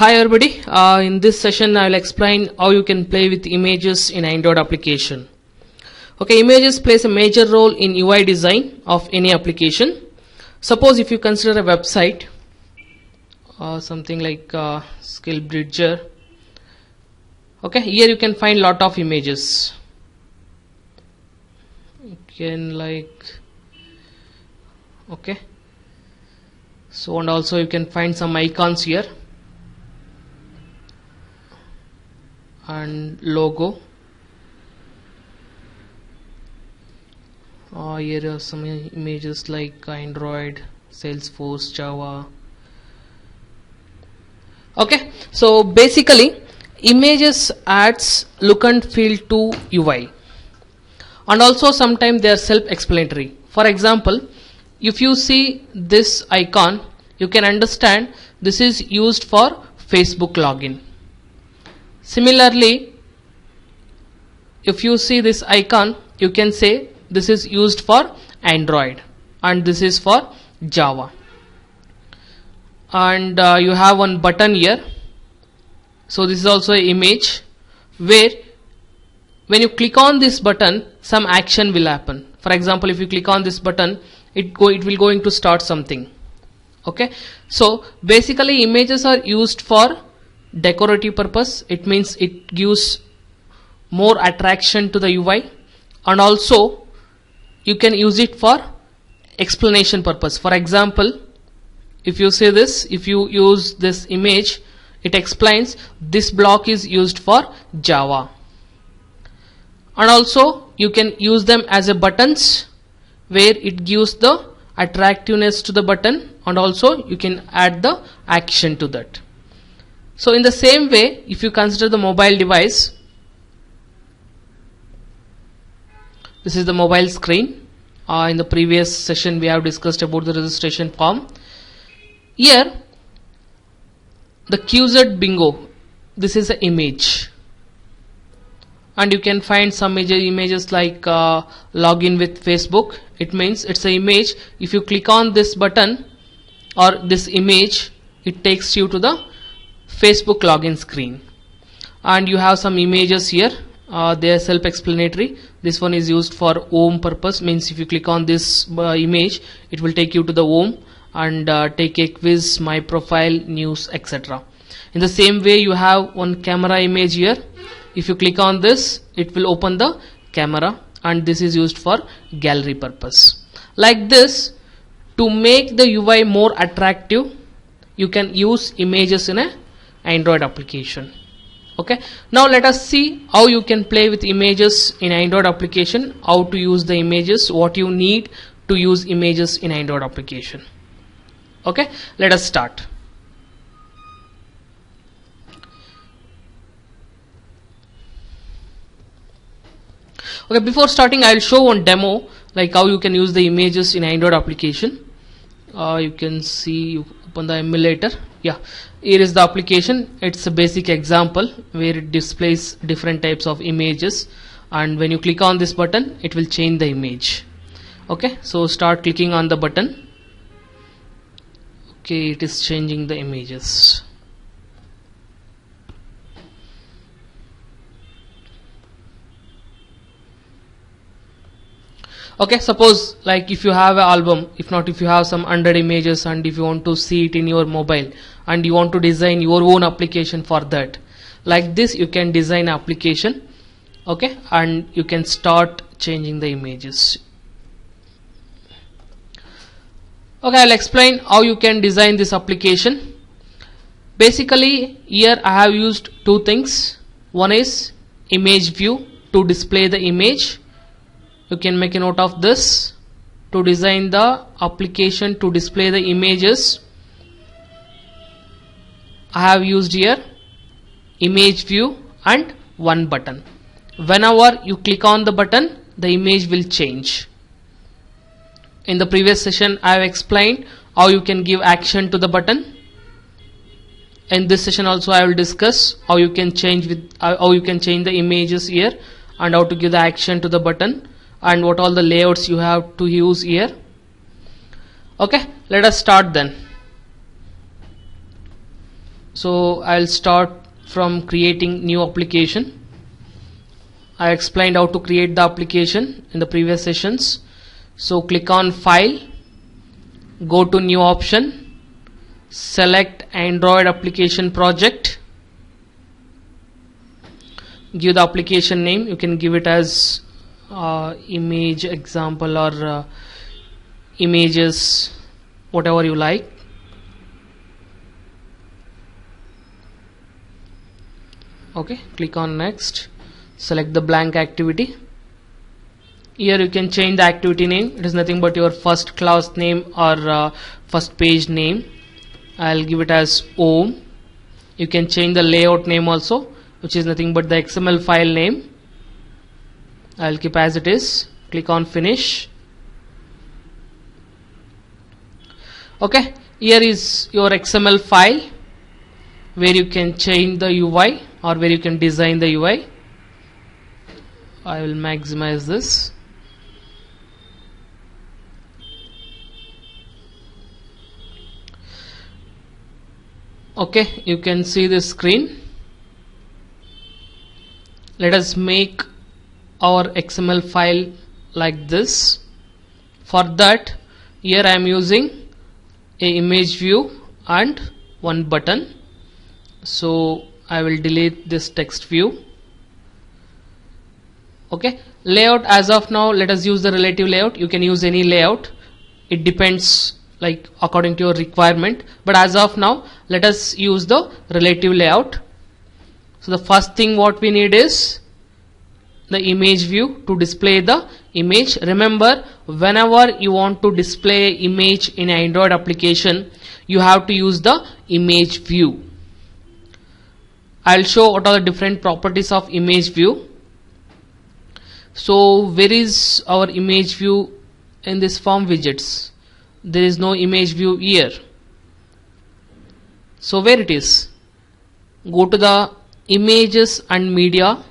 Hi everybody, in this session I will explain how you can play with images in Android application. Okay, images plays a major role in UI design of any application. Suppose if you consider a website, something like Skill Bridger. Okay, here you can find lot of images. You can okay, so and also you can find some icons here and logo. Here are some images like Android, Salesforce, Java. Okay, so basically images adds look and feel to UI, and also sometimes they are self-explanatory. For example, if you see this icon, you can understand this is used for Facebook login. Similarly, if you see this icon, you can say this is used for Android and this is for Java. And you have one button here. So this is also an image where when you click on this button, some action will happen. For example, if you click on this button, it will going to start something. Okay, so basically images are used for decorative purpose. It means it gives more attraction to the UI, and also you can use it for explanation purpose. For example, if you say this, if you use this image, it explains this block is used for Java. And also you can use them as a buttons where it gives the attractiveness to the button, and also you can add the action to that. So in the same way, if you consider the mobile device, this is the mobile screen. In the previous session we have discussed about the registration form. Here the QZ bingo, this is an image, and you can find some images like login with Facebook. It means it's an image. If you click on this button or this image, it takes you to the Facebook login screen. And you have some images here, they are self-explanatory. This one is used for home purpose, means if you click on this image, it will take you to the home and take a quiz, my profile, news, etc. In the same way, you have one camera image here. If you click on this, it will open the camera, and this is used for gallery purpose. Like this, to make the UI more attractive, you can use images in a Android application. Okay, now let us see how you can play with images in Android application, how to use the images, what you need to use images in Android application. Okay, let us start. Okay, before starting I will show one demo like how you can use the images in Android application. You can see, you open the emulator. Yeah, here is the application. It's a basic example where it displays different types of images, and when you click on this button, it will change the image. Okay, so start clicking on the button. Okay, it is changing the images. Okay, suppose like if you have an album, if not, if you have some 100 images and if you want to see it in your mobile and you want to design your own application for that, like this you can design an application. Okay, and you can start changing the images. Okay, I'll explain how you can design this application. Basically here I have used two things. One is image view to display the image. You can make a note of this. To design the application to display the images, I have used here image view and one button. Whenever you click on the button, the image will change. In the previous session I have explained how you can give action to the button. In this session also I will discuss how you can change the images here, and how to give the action to the button, and what all the layouts you have to use here. Okay, let us start then. So I'll start from creating new application. I explained how to create the application in the previous sessions. So click on File, go to New option, select Android application project, give the application name. You can give it as image example or images, whatever you like. Okay, click on next, select the blank activity. Here you can change the activity name. It is nothing but your first class name or first page name. I'll give it as home. You can change the layout name also, which is nothing but the XML file name. I'll keep as it is. Click on finish. Okay, here is your XML file where you can change the UI or where you can design the UI. I will maximize this. Okay, you can see the screen. Let us make our XML file like this. For that, here I am using a image view and one button. So I will delete this text view. Okay, layout as of now, let us use the relative layout. You can use any layout. It depends like according to your requirement, but as of now let us use the relative layout. So the first thing what we need is the image view to display the image. Remember, whenever you want to display image in an Android application, you have to use the image view. I'll show what are the different properties of image view. So where is our image view in this form widgets? There is no image view here. So where it is? Go to the images and media.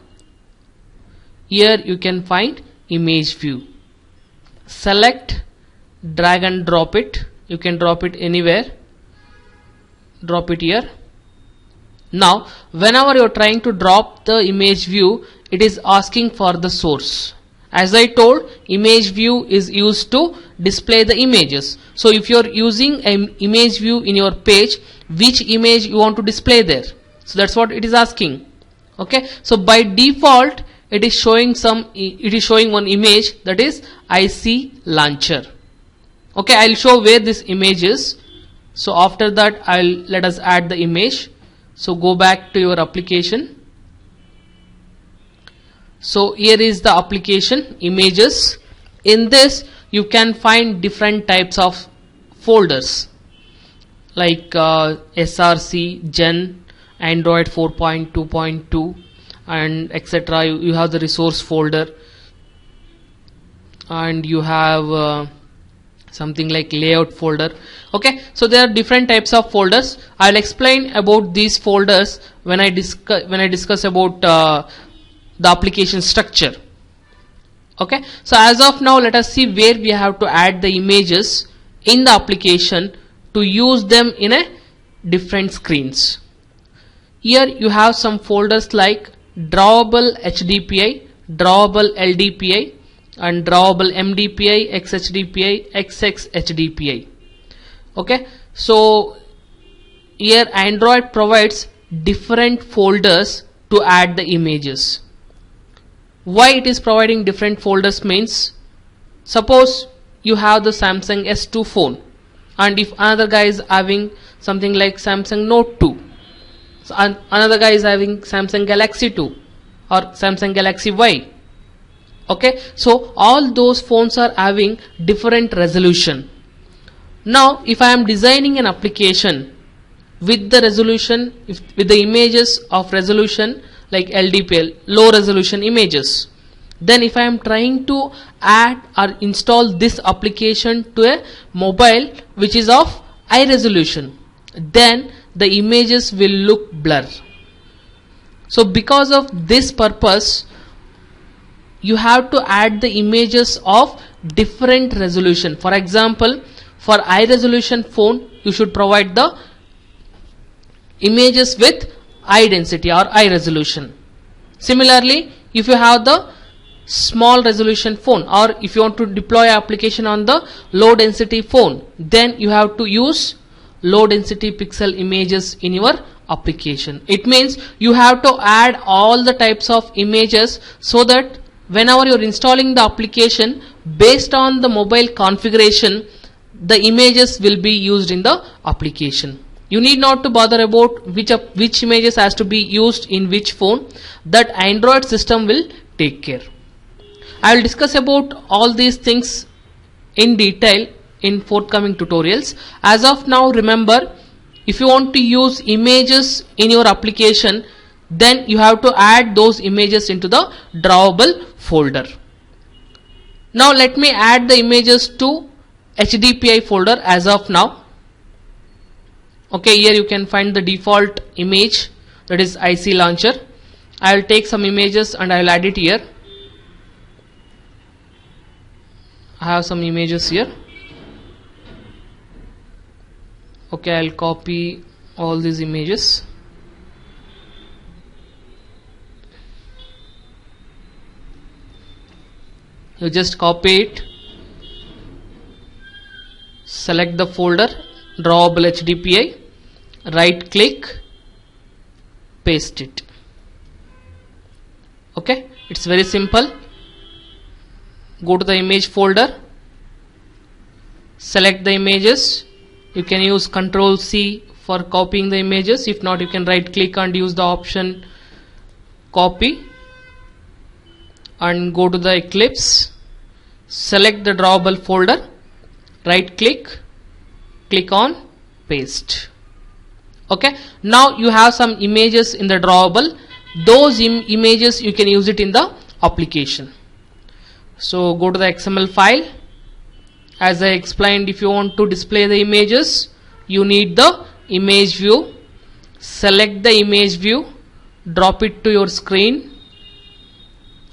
Here you can find image view. Select, drag and drop it. You can drop it anywhere. Drop it here. Now whenever you are trying to drop the image view, it is asking for the source. As I told, image view is used to display the images. So if you are using an image view in your page, which image you want to display there? So that's what it is asking. Okay, so by default it is showing one image, that is IC launcher. Okay, I'll show where this image is. So after that let us add the image. So go back to your application. So here is the application images. In this you can find different types of folders like src, gen, android 4.2.2 and etc. You have the resource folder and you have something like layout folder. Okay, so there are different types of folders. I'll explain about these folders when I discuss about the application structure. Okay, so as of now let us see where we have to add the images in the application to use them in a different screens. Here you have some folders like drawable HDPI, drawable LDPI and drawable MDPI, XHDPI, XXHDPI. Okay, so here Android provides different folders to add the images. Why it is providing different folders means, suppose you have the Samsung S2 phone and if another guy is having something like Samsung Note 2, so another guy is having Samsung Galaxy 2 or Samsung Galaxy Y. Okay, so all those phones are having different resolution. Now if I am designing an application with the resolution, with the images of resolution like LDPL, low resolution images, then if I am trying to add or install this application to a mobile which is of high resolution, then the images will look blur. So because of this purpose, you have to add the images of different resolution. For example, for high resolution phone you should provide the images with high density or high resolution. Similarly, if you have the small resolution phone, or if you want to deploy application on the low density phone, then you have to use low density pixel images in your application. It means you have to add all the types of images so that whenever you're installing the application, based on the mobile configuration, the images will be used in the application. You need not to bother about which images has to be used in which phone. That Android system will take care. I will discuss about all these things in detail in forthcoming tutorials. As of now, remember, if you want to use images in your application, then you have to add those images into the drawable folder. Now let me add the images to HDPI folder as of now. Okay, here you can find the default image, that is IC launcher. I will take some images and I will add it here. I have some images here. Okay, I'll copy all these images. You just copy it, select the folder, drawable HDPI, right click, paste it. Okay, it's very simple. Go to the image folder, select the images. You can use Ctrl C for copying the images. If not, you can right click and use the option copy, and go to the Eclipse, select the drawable folder, right click, click on paste. Okay, now you have some images in the drawable. Those images you can use it in the application. So go to the XML file. As I explained, if you want to display the images, you need the image view. Select the image view, drop it to your screen.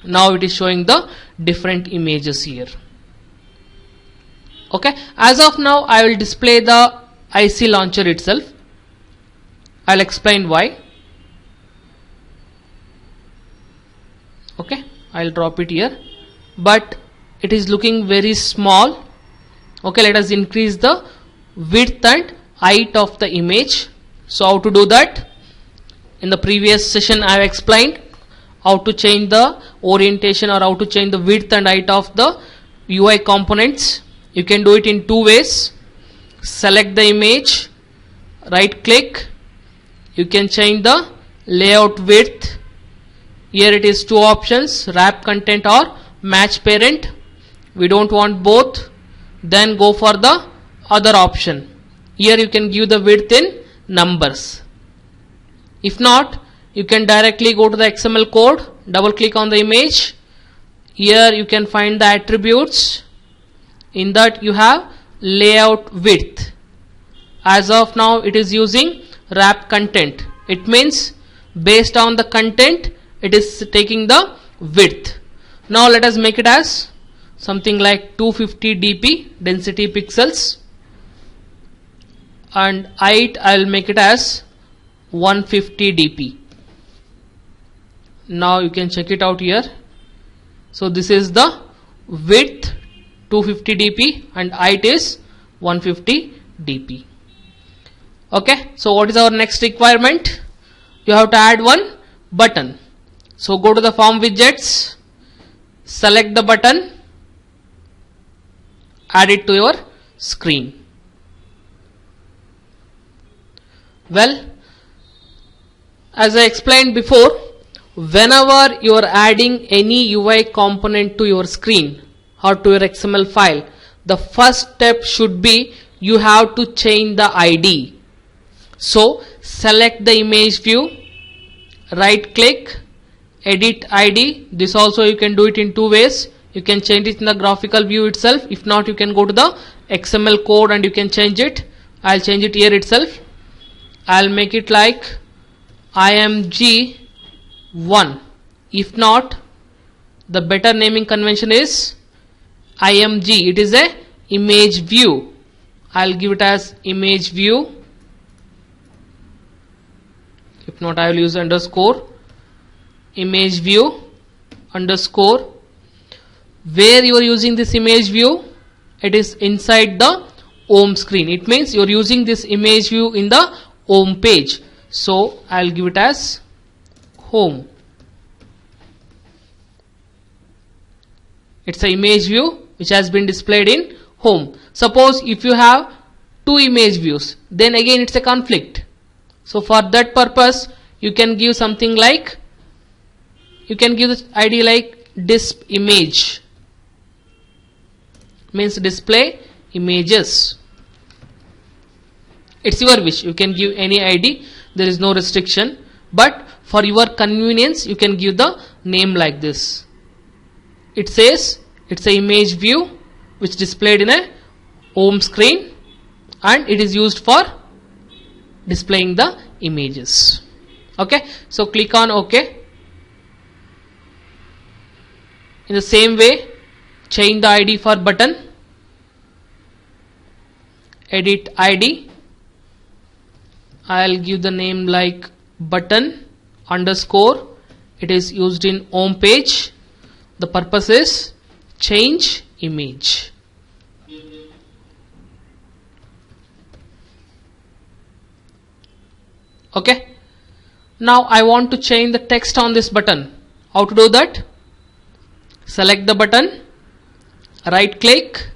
Now it is showing the different images here. Okay, as of now I will display the IC launcher itself. I'll explain why. Okay, I'll drop it here, but it is looking very small. Okay, let us increase the width and height of the image. So how to do that? In the previous session I have explained how to change the orientation or how to change the width and height of the UI components. You can do it in two ways. Select the image, right click, you can change the layout width. Here it is two options, wrap content or match parent. We don't want both, then go for the other option. Here you can give the width in numbers. If not, you can directly go to the XML code, double click on the image. Here you can find the attributes. In that you have layout width. As of now it is using wrap content. It means based on the content it is taking the width. Now let us make it as something like 250 dp density pixels, and height I will make it as 150 dp. Now you can check it out here. So this is the width 250 dp and height is 150 dp. Okay, so what is our next requirement? You have to add one button. So go to the form widgets, select the button, add it to your screen. Well, as I explained before, whenever you are adding any UI component to your screen or to your XML file, the first step should be you have to change the ID. So select the image view, right click, edit ID. This also you can do it in two ways. You can change it in the graphical view itself. If not, you can go to the XML code and you can change it. I'll change it here itself. I'll make it like IMG1. If not, the better naming convention is IMG. It is a image view. I'll give it as image view. If not, I will use underscore image view underscore. Where you are using this image view, it is inside the home screen. It means you are using this image view in the home page. So I'll give it as home. It's an image view which has been displayed in home. Suppose if you have two image views, then again it's a conflict. So for that purpose, you can give something like, you can give the ID like disp image, means display images. It's your wish, you can give any ID, there is no restriction, but for your convenience you can give the name like this. It says it's a image view which displayed in a home screen, and it is used for displaying the images. Okay, so click on OK. In the same way, change the ID for button, edit ID. I'll give the name like button underscore. It is used in home page. The purpose is change image. Okay. Now I want to change the text on this button. How to do that? Select the button, right click,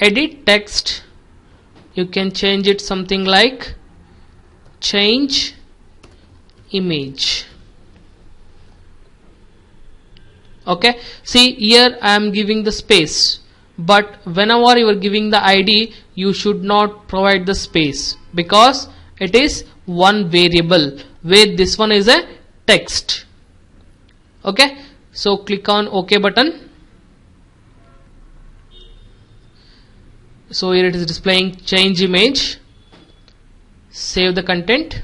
edit text. You can change it something like change image. Okay, see here I am giving the space, but whenever you are giving the ID, you should not provide the space, because it is one variable, where this one is a text. Okay, so click on OK button. So here it is displaying change image. Save the content.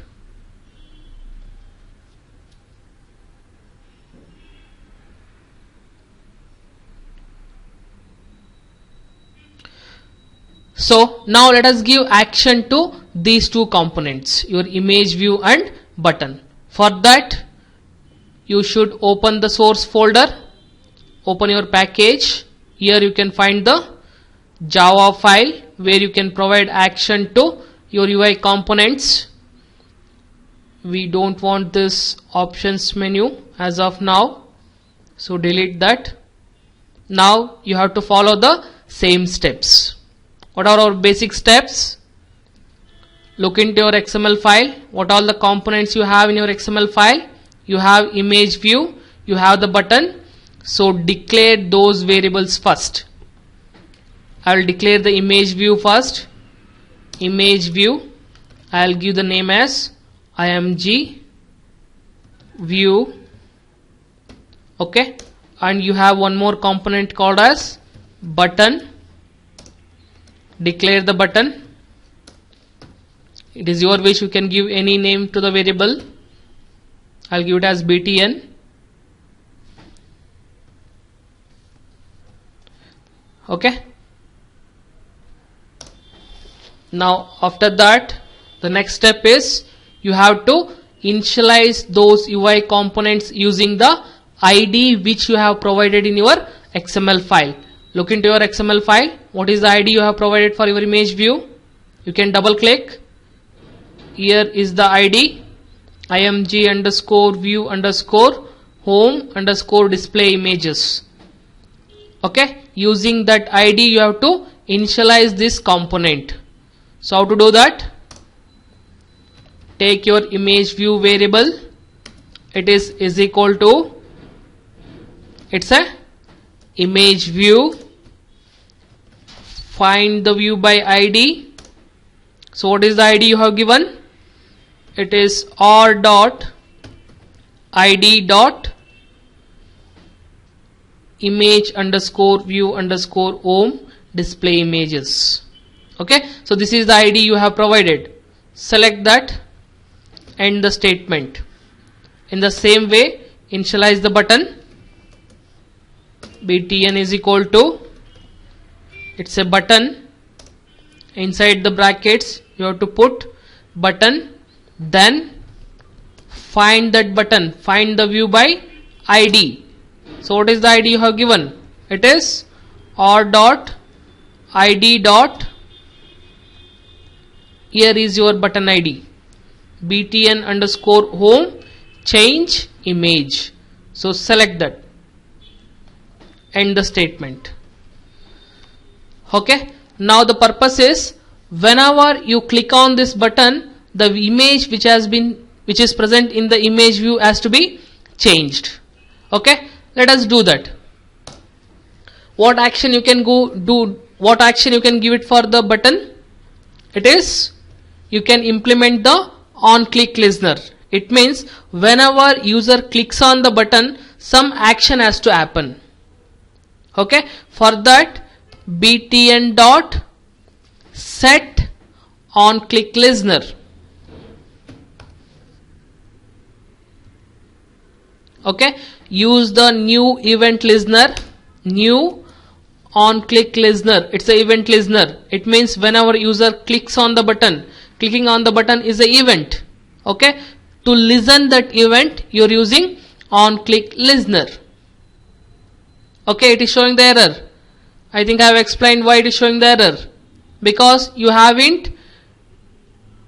So now let us give action to these two components, your image view and button. For that, you should open the source folder, open your package. Here you can find the Java file where you can provide action to your UI components. We don't want this options menu as of now, so delete that. Now you have to follow the same steps. What are our basic steps? Look into your XML file. What all the components you have in your XML file? You have image view, you have the button. So declare those variables first. I will declare the image view first. Image view. I will give the name as IMG view. Okay. And you have one more component called as button. Declare the button. It is your wish, you can give any name to the variable. I'll give it as btn. Okay. Now after that, the next step is you have to initialize those UI components using the ID which you have provided in your XML file. Look into your XML file. What is the ID you have provided for your image view? You can double click. Here is the ID, img underscore view underscore home underscore display images. Okay, using that ID you have to initialize this component. So how to do that? Take your image view variable. It is equal to, it's a image view. Find the view by ID. So what is the ID you have given? It is r dot id dot image underscore view underscore home display images. Okay, so this is the ID you have provided. Select that, end the statement. In the same way, initialize the button. btn is equal to, it's a button. Inside the brackets you have to put button, then find that button, find the view by ID. So what is the ID you have given? It is r dot id dot, here is your button ID, btn underscore home change image. So select that, end the statement. Okay, now the purpose is whenever you click on this button, the image which is present in the image view has to be changed. Okay, let us do that. What action you can what action you can give it for the button? It is, you can implement the on click listener. It means whenever user clicks on the button, some action has to happen. Okay, for that btn dot set on click listener. Okay, use the new event listener, new on click listener. It's a event listener. It means whenever user clicks on the button, clicking on the button is a event. Okay, to listen that event you're using on click listener. Okay, it is showing the error. I think I have explained why it is showing the error, because you haven't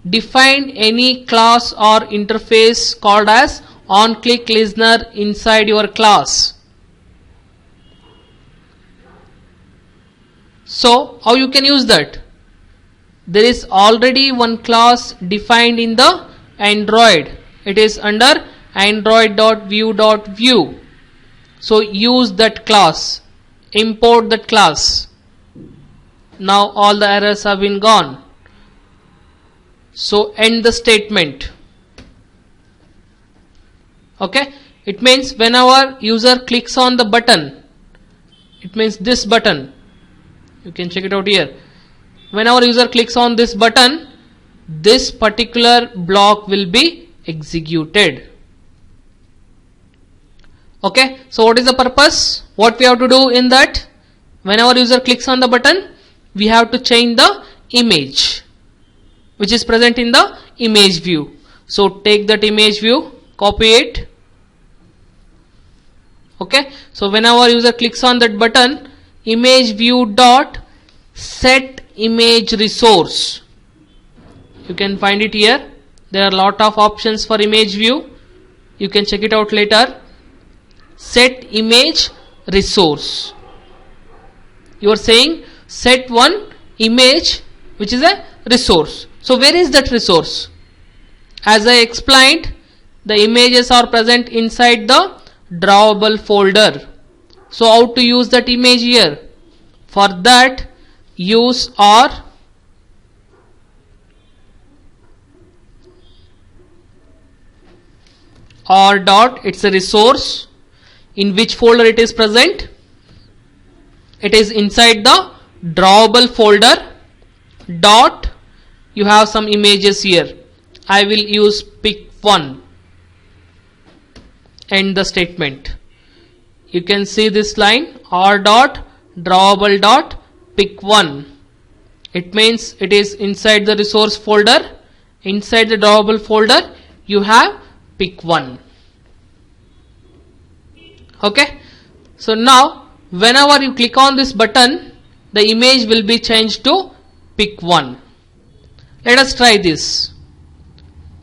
defined any class or interface called as on click listener inside your class. So how you can use that? There is already one class defined in the Android. It is under android.view.view. So use that class, import that class. Now all the errors have been gone. So end the statement. Okay, it means whenever user clicks on the button, it means this button, you can check it out here. Whenever user clicks on this button, this particular block will be executed. Okay, so what is the purpose? What we have to do in that? Whenever user clicks on the button, we have to change the image which is present in the image view. So take that image view, copy it. Okay, so whenever user clicks on that button, image view dot set image resource, you can find it here. There are a lot of options for image view, you can check it out later. Set image resource, you are saying set one image which is a resource. So where is that resource? As I explained, the images are present inside the drawable folder. So how to use that image here? For that, use R dot, it's a resource. In which folder it is present? It is inside the drawable folder. Dot, you have some images here. I will use pick one. End the statement. You can see this line, r dot drawable dot pick one. It means it is inside the resource folder. Inside the drawable folder you have pick one. Okay, so now whenever you click on this button, the image will be changed to pick one. Let us try this.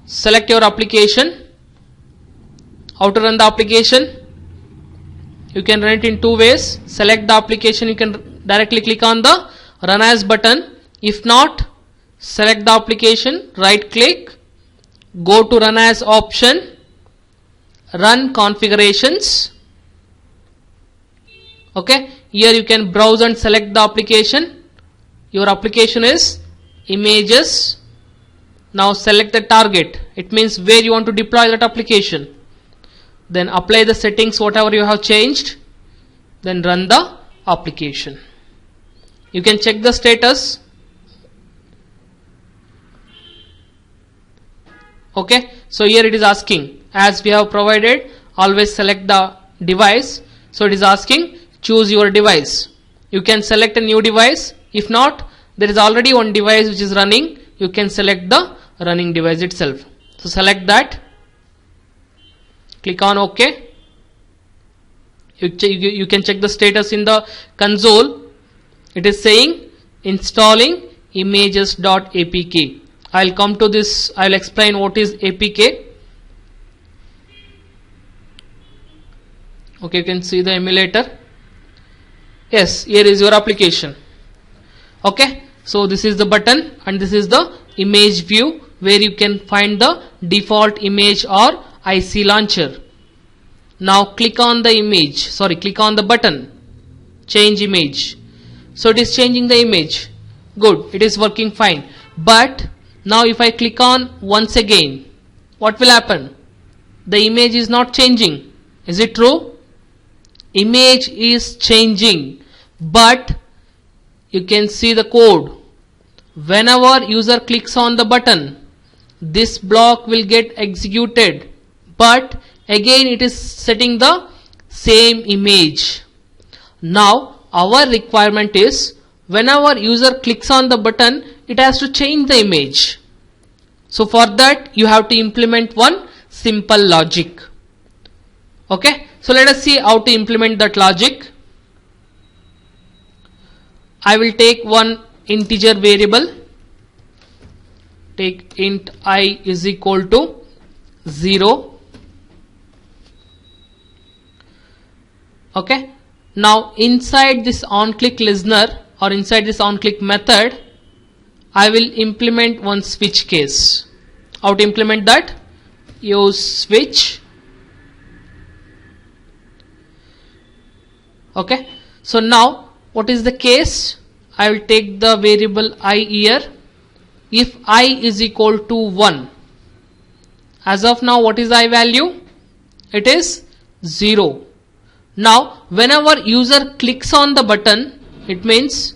Select your application. How to run the application? You can run it in two ways. Select the application, you can directly click on the run as button. If not, select the application, right click, go to run as option, run configurations. Okay, here you can browse and select the application. Your application is images. Now select the target. It means where you want to deploy that application. Then apply the settings whatever you have changed. Then run the application. You can check the status. Okay, so here it is asking, as we have provided, always select the device. So it is asking, choose your device. You can select a new device. If not, there is already one device which is running. You can select the running device itself. So select that. Click on OK. You can check the status in the console. It is saying installing images.apk. I'll come to this. I'll explain what is APK. Okay, you can see the emulator. Yes, here is your application. Okay, so this is the button and this is the image view where you can find the default image or IC launcher. Now click on the image, click on the button, change image. So it is changing the image. Good, it is working fine. But now if I click on once again, what will happen? The image is not changing. Is it true? Image is changing, but you can see the code. Whenever user clicks on the button, this block will get executed, but again it is setting the same image. Now our requirement is whenever user clicks on the button, it has to change the image. So for that you have to implement one simple logic. Okay, so let us see how to implement that logic. I will take one integer variable. Take int I is equal to 0. Okay, now inside this onClick listener or inside this onClick method, I will implement one switch case. How to implement that? Use switch. Okay, so now what is the case? I will take the variable I here. If I is equal to 1, as of now what is I value? It is 0. Now whenever user clicks on the button, it means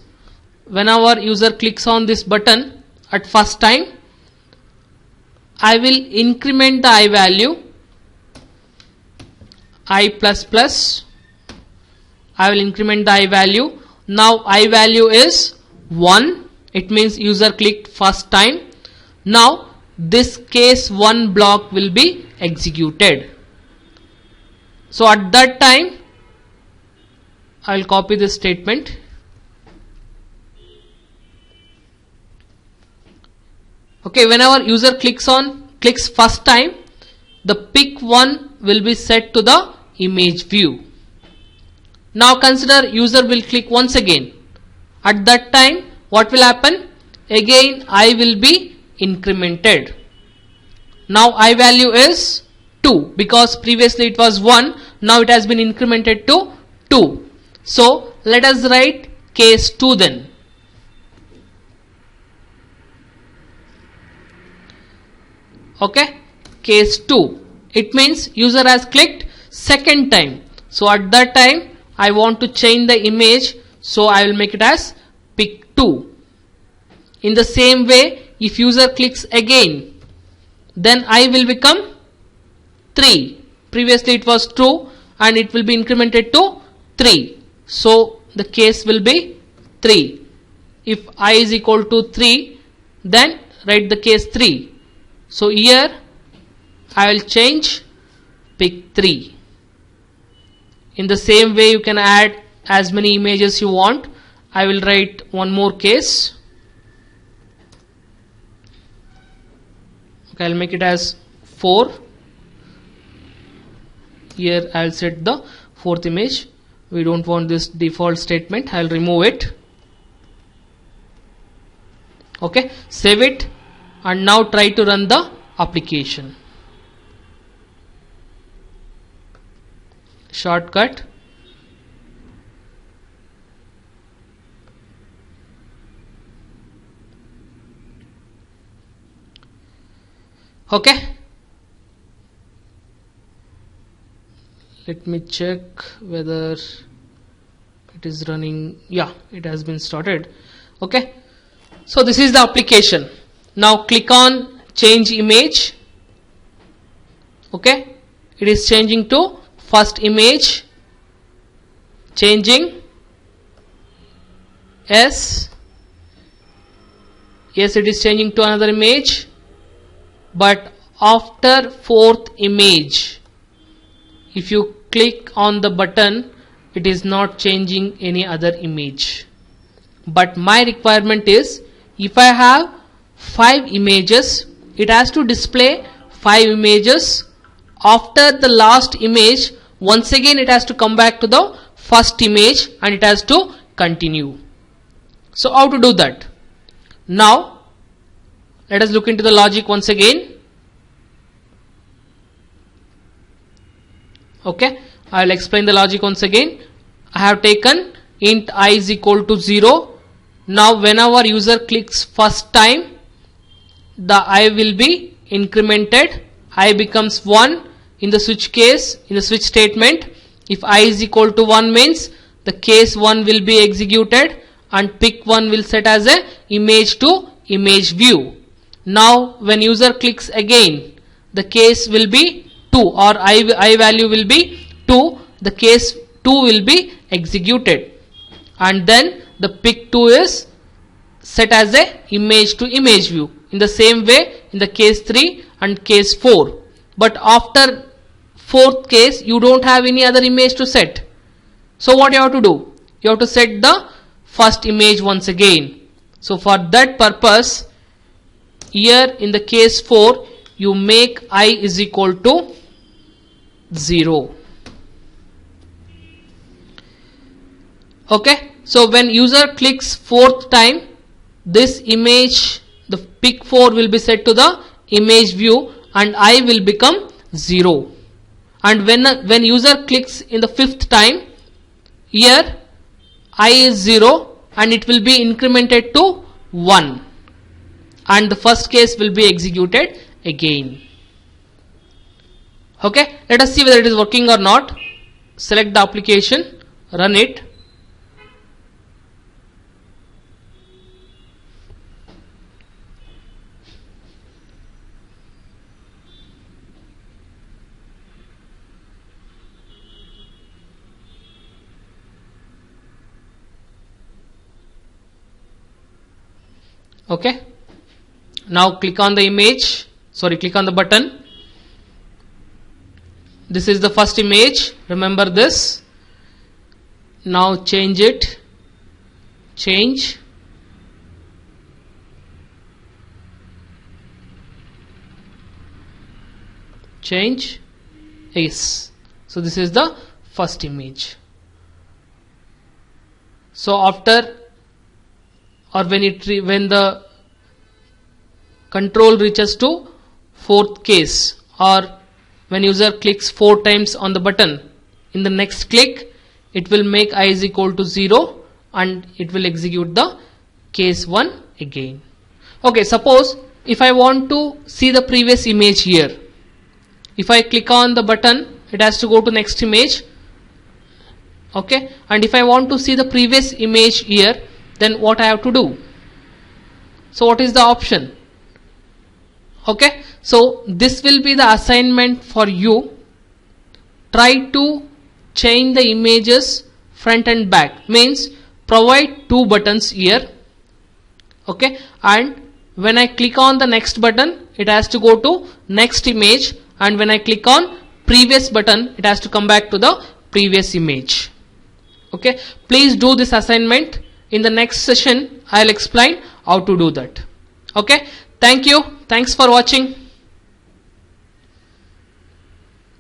whenever user clicks on this button at first time, I will increment the I value I plus. I will increment the I value. Now I value is 1. It means user clicked first time. Now this case 1 block will be executed. So at that time I will copy this statement. Okay, whenever user clicks first time, the pick 1 will be set to the image view. Now consider user will click once again. At that time what will happen? Again I will be incremented. Now I value is 2 because previously it was 1. Now it has been incremented to 2. So let us write case 2 then. Okay, case 2. It means user has clicked second time. So at that time I want to change the image, so I will make it as pick 2. In the same way, if user clicks again, then I will become 3. Previously it was 2 and it will be incremented to 3. So the case will be 3. If I is equal to 3, then write the case 3. So here I will change pick 3. In the same way you can add as many images you want. I will write one more case. Okay, I'll make it as 4. Here I'll set the 4th image. We don't want this default statement. I'll remove it. Okay, save it and now try to run the application. Shortcut. Okay, let me check whether it is running. Yeah, it has been started. Okay, so this is the application. Now click on change image. Okay, it is changing to first image, changing. Yes, it is changing to another image, but after 4th image if you click on the button, it is not changing any other image. But my requirement is, if I have 5 images, it has to display 5 images. After the last image, once again it has to come back to the first image and it has to continue. So how to do that? Now let us look into the logic once again. Okay, I will explain the logic once again. I have taken int I is equal to 0. Now whenever user clicks first time, the I will be incremented. I becomes 1. In the switch case, in the switch statement, if I is equal to 1 means the case 1 will be executed and pick 1 will set as a image to image view. Now when user clicks again, the case will be 2 or I value will be 2. The case 2 will be executed and then the pick 2 is set as a image to image view. In the same way in the case 3 and case 4. But after 4th case, you don't have any other image to set. So what you have to do? You have to set the first image once again. So for that purpose, here in the case 4, you make I is equal to 0. Okay. So when user clicks 4th time, this image, the pick 4 will be set to the image view and I will become 0. And when user clicks in the 5th time, here I is 0 and it will be incremented to 1 and the first case will be executed again. Okay, let us see whether it is working or not. Select the application, run it. Okay, now click on the image, click on the button. This is the first image, remember this. Now change it, change, yes. So this is the first image. So after or when the control reaches to 4th case or when user clicks 4 times on the button, in the next click it will make I is equal to 0 and it will execute the case 1 again. Okay, suppose if I want to see the previous image here, if I click on the button, it has to go to next image. Okay, and if I want to see the previous image here, then what I have to do? So what is the option? Okay, so this will be the assignment for you. Try to change the images front and back, means provide 2 buttons here. Okay, and when I click on the next button, it has to go to next image, and when I click on previous button, it has to come back to the previous image. Okay, please do this assignment. In the next session, I'll explain how to do that. Okay, thank you. Thanks for watching.